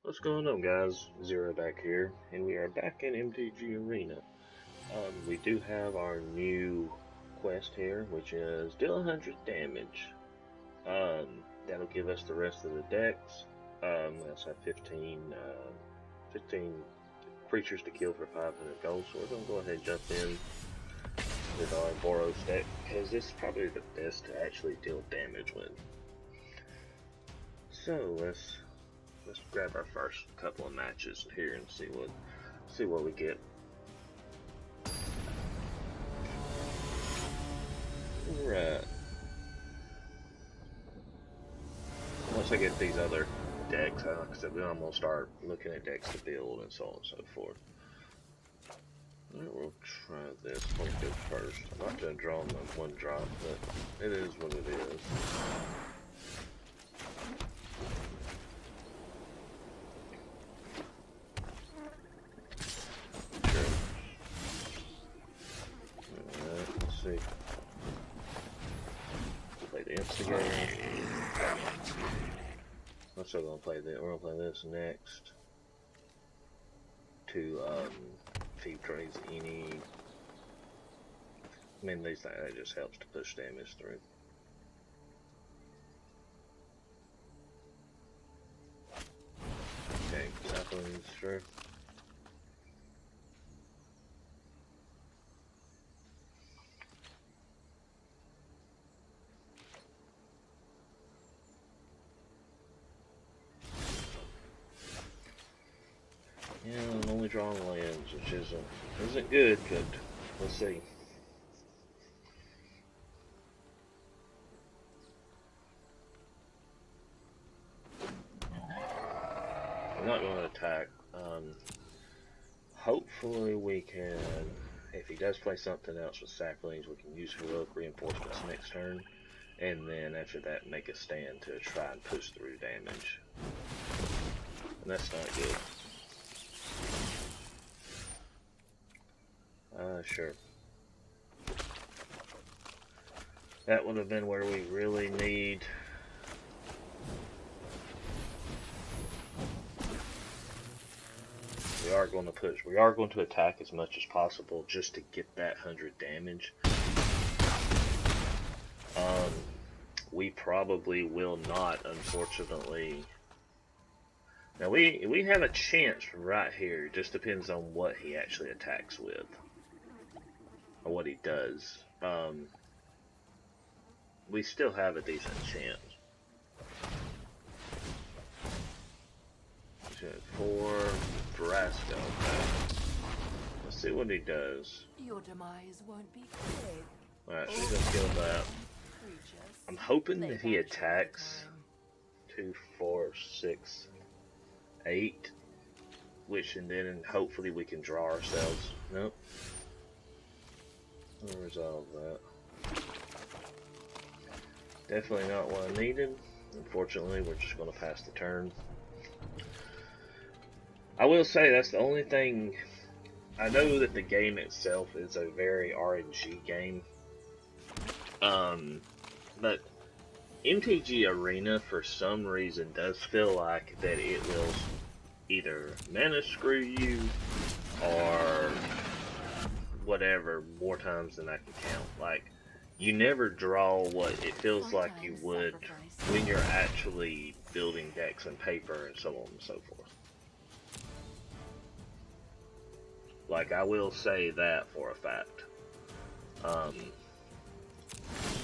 What's going on, guys? Zero back here, and we are back in MTG Arena. We do have our new quest here, which is deal 100 damage. That'll give us the rest of the decks. We also have 15 creatures to kill for 500 gold, so we're going to go ahead and jump in with our Boros deck, because this is probably the best to actually deal damage with. So, let's grab our first couple of matches here and see what we get. Right. Once I get these other decks, like I said, then I'm gonna start looking at decks to build and so on and so forth. Alright, we'll try this. We'll go first. I'm not gonna draw them one drop, but it is what it is. See. Play the instigator. I'm still gonna play that. We're gonna play this next. To feed trays any. I mean, these things that just helps to push damage through. Okay, saplings, sure. Yeah, I'm only drawing lands, which isn't good, but let's see. I'm not going to attack. Hopefully we can, if he does play something else with saplings, we can use heroic reinforcements next turn, and then after that make a stand to try and push through damage. And that's not good. Sure. That would have been where we really need. We are going to push. We are going to attack as much as possible just to get that 100 damage. We probably will not, unfortunately. Now we have a chance right here. It just depends on what he actually attacks with, or what he does. We still have a decent chance. 4 Brasco. Let's see what he does. Your demise won't be quick. Alright, she's gonna kill that. I'm hoping that he attacks 2, 4, 6, 8, which and then hopefully we can draw ourselves. Nope. I'll resolve that. Definitely not what I needed. Unfortunately, we're just going to pass the turn. I will say that's the only thing. I know that the game itself is a very RNG game. But MTG Arena, for some reason, does feel like that it will either mana screw you or whatever more times than I can count. Like, you never draw what it feels like you would when you're actually building decks and paper and so on and so forth. Like, I will say that for a fact.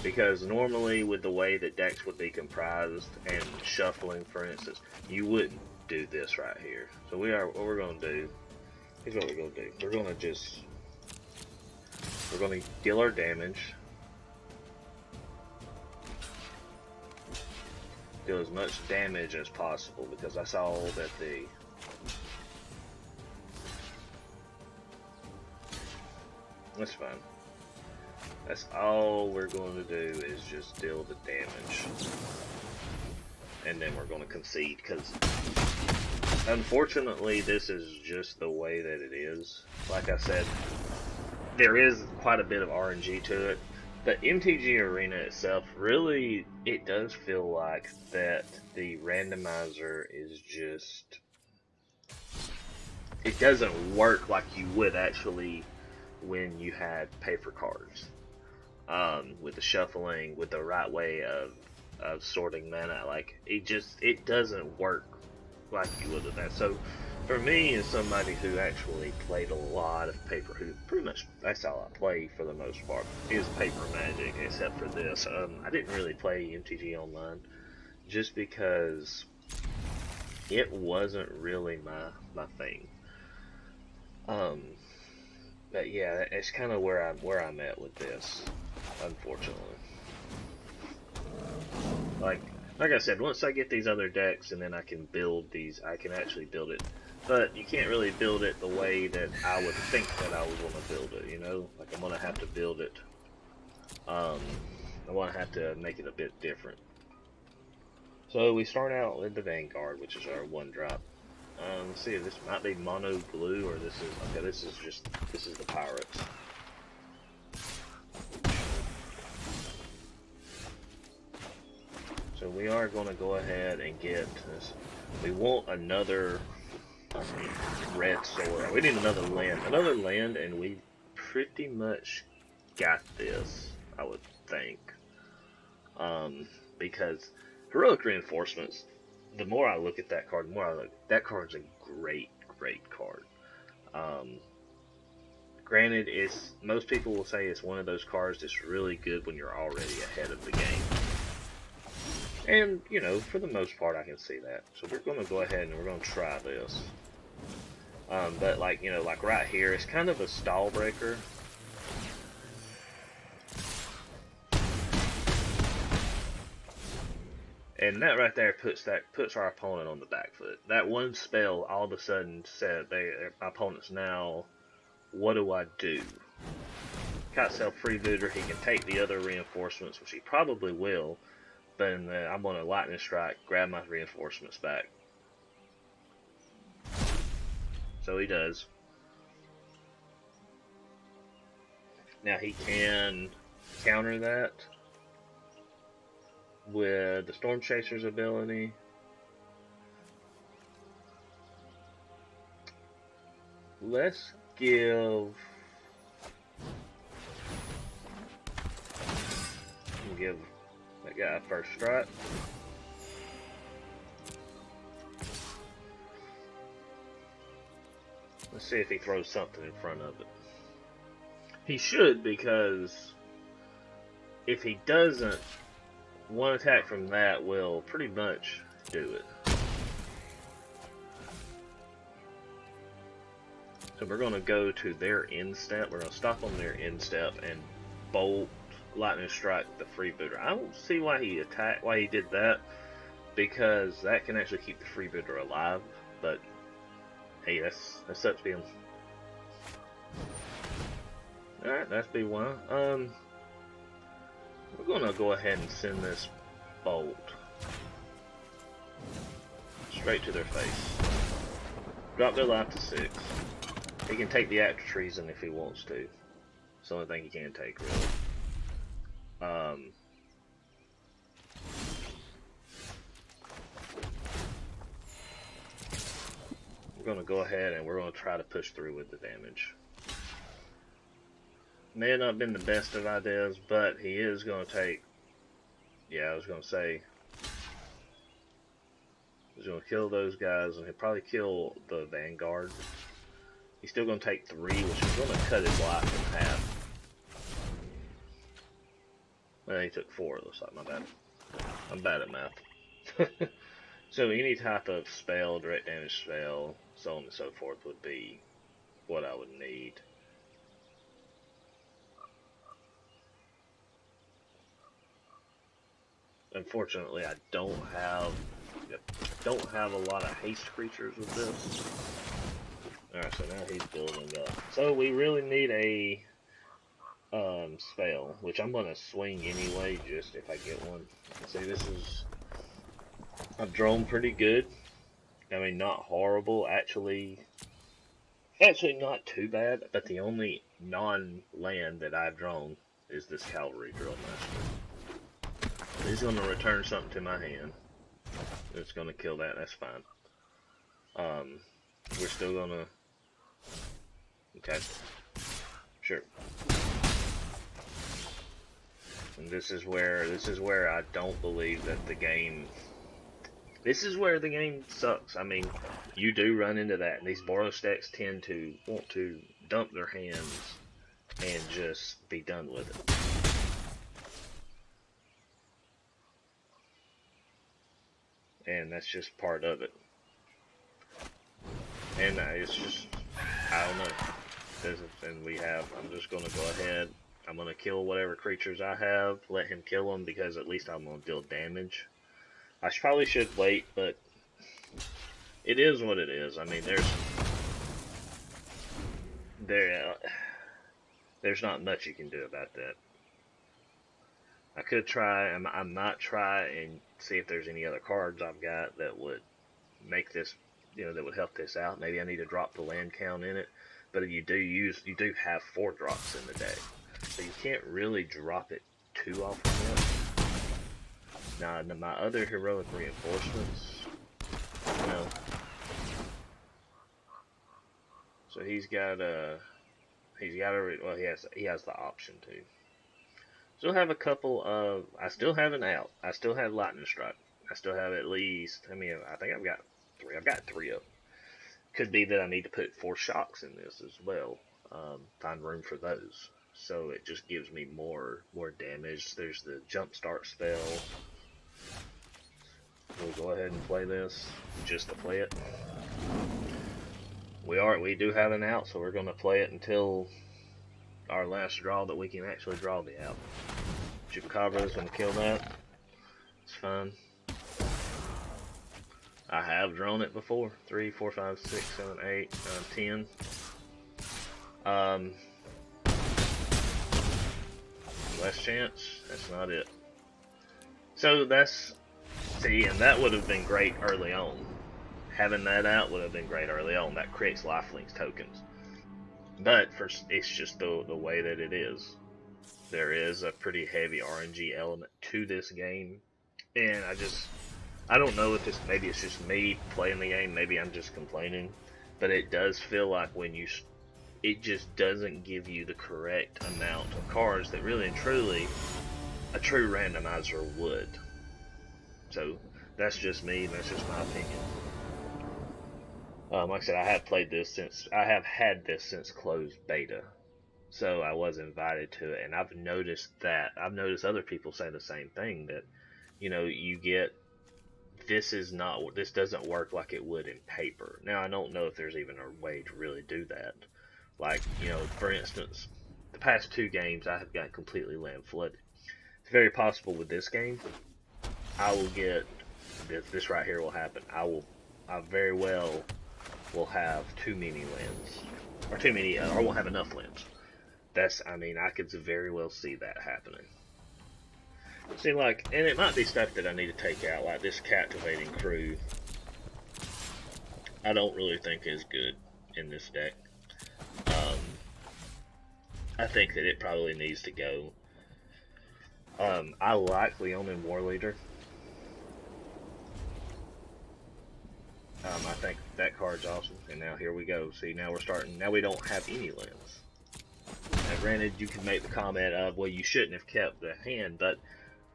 Because normally with the way that decks would be comprised and shuffling, for instance, you wouldn't do this right here. So what we're going to do, here's what we're going to do. We're going to deal our damage. Do as much damage as possible, because that's all that that's fine. That's all we're going to do is just deal the damage. And then we're going to concede, because unfortunately this is just the way that it is. Like I said, there is quite a bit of RNG to it. But MTG Arena itself, really, it does feel like that the randomizer is just it doesn't work like you would actually when you had paper cards. With the shuffling, with the right way of sorting mana, like it doesn't work like you would with that. So for me, as somebody who actually played a lot of paper, who pretty much that's all I play for the most part is paper Magic, except for this. I didn't really play MTG Online just because it wasn't really my thing. Um, but yeah, it's kind of where I'm at with this, unfortunately. Like I said, once I get these other decks and then I can build these, I can actually build it. But you can't really build it the way that I would think that I would want to build it, you know? Like I'm gonna have to build it. I wanna have to make it a bit different. So we start out with the Vanguard, which is our 1-drop. Let's see if this might be mono blue or this is okay. This is the Pirates. So we are going to go ahead and get this. We want another red sword. We need another land, and we pretty much got this, I would think. Because heroic reinforcements. The more I look at that card, the more I look. That card's a great card. Granted, most people will say it's one of those cards that's really good when you're already ahead of the game. And, you know, for the most part, I can see that. So we're going to go ahead and we're going to try this. But, like, you know, like right here, it's kind of a stall breaker. And that right there puts our opponent on the back foot. That one spell all of a sudden said, my opponent's now, what do I do? Got self freebooter, he can take the other reinforcements, which he probably will. But I'm going to lightning strike, grab my reinforcements back. So he does. Now he can counter that with the Storm Chaser's ability. Let's give that guy a first strike. Let's see if he throws something in front of it. He should, because if he doesn't, one attack from that will pretty much do it. So we're going to go to their end step. We're going to stop on their end step and bolt lightning strike the freebooter. I don't see why he did that, because that can actually keep the freebooter alive. But hey, that's up to him. All right, that's B1. We're gonna go ahead and send this bolt straight to their face. Drop their life to 6. He can take the act of treason if he wants to. It's the only thing he can take, really. We're gonna go ahead and we're gonna try to push through with the damage. May have not been the best of ideas, but he is going to take, yeah, I was going to say, he's going to kill those guys, and he'll probably kill the Vanguard. He's still going to take 3, which is going to cut his life in half. Well, he took 4, it looks like. My bad. I'm bad at math. So any type of spell, direct damage spell, so on and so forth would be what I would need. Unfortunately, I don't have a lot of haste creatures with this. Alright, so now he's building up. So we really need a spell, which I'm gonna swing anyway, just if I get one. See, I've drawn pretty good. I mean, not horrible, actually not too bad, but the only non-land that I've drawn is this Cavalry Drill Master. He's going to return something to my hand. It's going to kill that. That's fine. We're still going to Okay. Sure. And this is where I don't believe that the game. This is where the game sucks. I mean, you do run into that, and these Boros stacks tend to want to dump their hands and just be done with it. And that's just part of it. And it's just, I don't know. And I'm just going to go ahead. I'm going to kill whatever creatures I have, let him kill them, because at least I'm going to deal damage. I probably should wait, but it is what it is. I mean, there's not much you can do about that. I could try, I might try and see if there's any other cards I've got that would make this, that would help this out. Maybe I need to drop the land count in it, but you do have 4 drops in the deck, so you can't really drop it too often. Now, my other heroic reinforcements, so he has the option to. Still have a couple of, I still have an out. I still have lightning strike. I still have at least, I think I've got 3. I've got 3 of them. Could be that I need to put 4 shocks in this as well. Find room for those. So it just gives me more damage. There's the jumpstart spell. We'll go ahead and play this just to play it. We do have an out, so we're going to play it until our last draw that we can actually draw the out. Chupacabra is going to kill that. It's fine. I have drawn it before. 3, 4, 5, 6, 7, 8, 9, 10. Last chance. That's not it. So and that would have been great early on. Having that out would have been great early on. That creates lifelink tokens. But it's just the way that it is. There is a pretty heavy RNG element to this game, and I don't know if maybe it's just me playing the game. Maybe I'm just complaining, but it does feel like it just doesn't give you the correct amount of cards that really and truly a true randomizer would. So that's just me. That's just my opinion. Like I said, I have had this since closed beta, so I was invited to it, and I've noticed other people say the same thing, that you get this doesn't work like it would in paper. Now I don't know if there's even a way to really do that. Like, for instance, the past 2 games I have got completely land flooded. It's very possible with this game I will get this right here will happen. I very well will have too many lands, or won't have enough lands. I could very well see that happening. See, and it might be stuff that I need to take out, like this captivating crew. I don't really think is good in this deck. I think that it probably needs to go. I like Leonin War Leader. I think that card's awesome. And now here we go. See, now we don't have any lands. Now granted, you can make the comment of, well, you shouldn't have kept the hand, but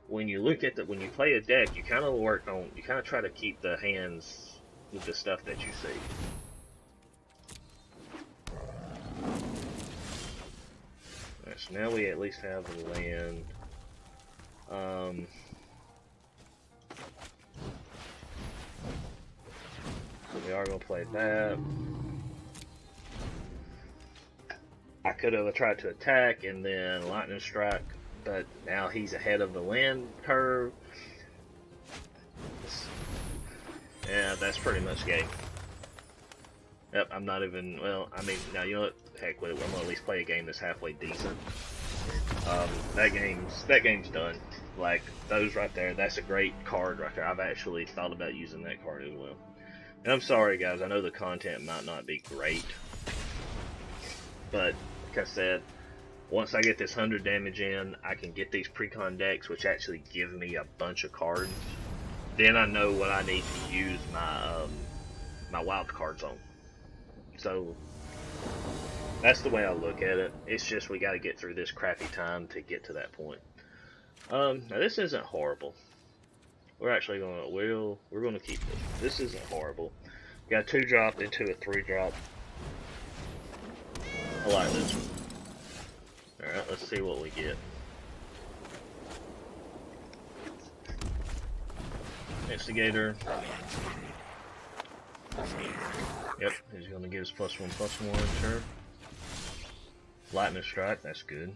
when you play a deck, you kind of try to keep the hands with the stuff that you see. Alright, so now we at least have the land. We are going to play that. I could have tried to attack and then lightning strike, but now he's ahead of the land curve. Yeah, that's pretty much game. Yep, I'm not even, now you know what, heck with it, I'm going to at least play a game that's halfway decent. That game's done. Like, those right there, that's a great card right there. I've actually thought about using that card as well. And I'm sorry guys, I know the content might not be great, but like I said, once I get this 100 damage in, I can get these precon decks, which actually give me a bunch of cards. Then I know what I need to use my my wild cards on. So That's the way I look at it. It's just we got to get through this crappy time to get to that point. Now this isn't horrible. We're actually gonna we're gonna keep this. This isn't horrible. We got a 2-drop into a 3-drop. I like this one. All right, let's see what we get. Instigator. Yep, he's gonna give us +1/+1. Sure. Lightning strike. That's good.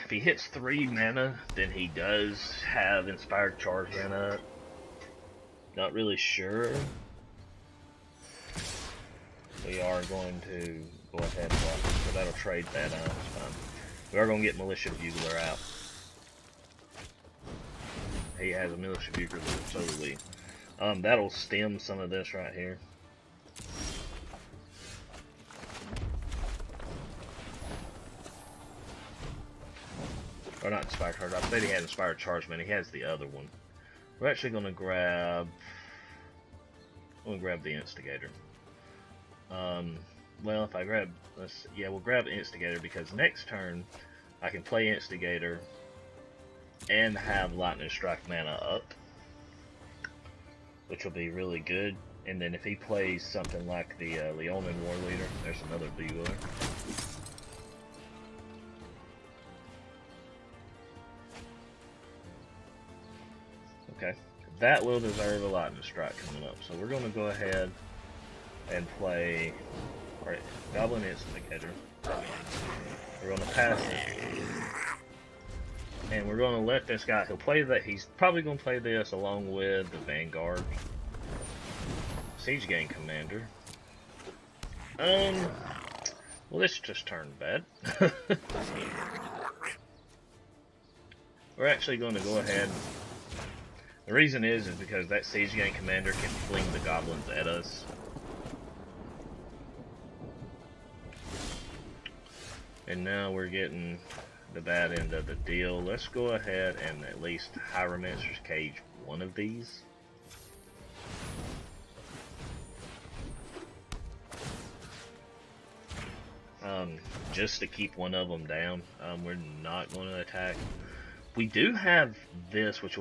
If he hits 3 mana, then he does have Inspired Charge mana. Not really sure. We are going to go ahead and block it, so that'll trade that out. We are going to get Militia Bugler out. He has a Militia Bugler, so do we. That'll stem some of this right here. Or not Inspired Charge. I said he had Inspired Charge, man. He has the other one. We're actually going to grab... I'm going to grab the Instigator. Well, if I grab... we'll grab Instigator because next turn I can play Instigator and have Lightning Strike mana up, which will be really good. And then if he plays something like the Leonin War Leader, there's another Bugler. Okay, that will deserve a Lightning Strike coming up. So we're going to go ahead and play Goblin Instigator. We're going to pass it. And we're going to let this guy, he'll play that, he's probably going to play this along with the Vanguard. Siege Gang Commander. Well, this just turned bad. We're actually going to go ahead. The reason is because that Siege Gang Commander can fling the goblins at us. And now we're getting the bad end of the deal. Let's go ahead and at least Hieromancer's Cage one of these. Just to keep one of them down. We're not going to attack. We do have this, which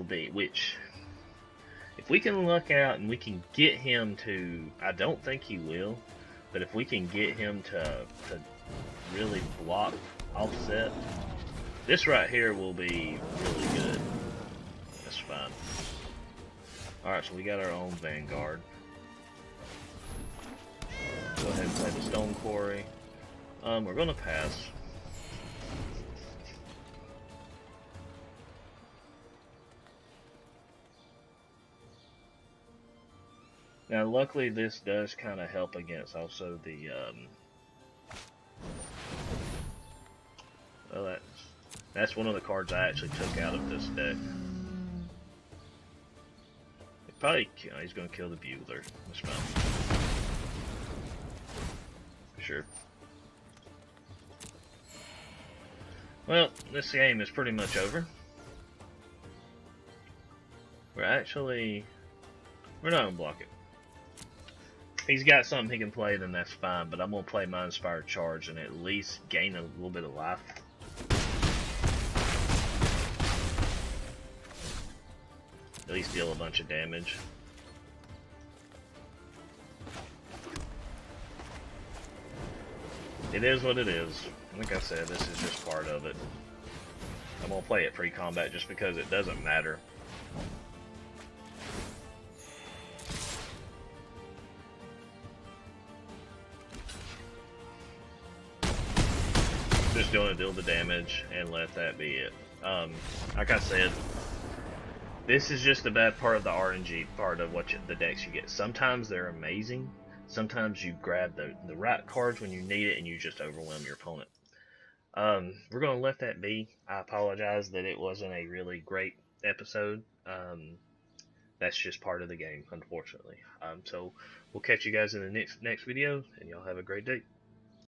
if we can luck out and we can get him to, I don't think he will, but if we can get him to really block offset, this right here will be really good. That's fine. Alright, so we got our own Vanguard. Go ahead and play the Stone Quarry. We're gonna pass. Now, luckily, this does kind of help against also the, well, that's one of the cards I actually took out of this deck. He's going to kill the Bugler. That's fine. Sure. Well, this game is pretty much over. We're not going to block it. If he's got something he can play, then that's fine, but I'm going to play my Inspired Charge and at least gain a little bit of life. At least deal a bunch of damage. It is what it is. Like I said, this is just part of it. I'm going to play it pre-combat just because it doesn't matter. Just going to deal the damage and let that be it. Like I said, this is just the bad part of the RNG part of the decks you get. Sometimes they're amazing. Sometimes you grab the right cards when you need it and you just overwhelm your opponent. We're going to let that be. I apologize that it wasn't a really great episode. That's just part of the game, unfortunately. So we'll catch you guys in the next video, and y'all have a great day.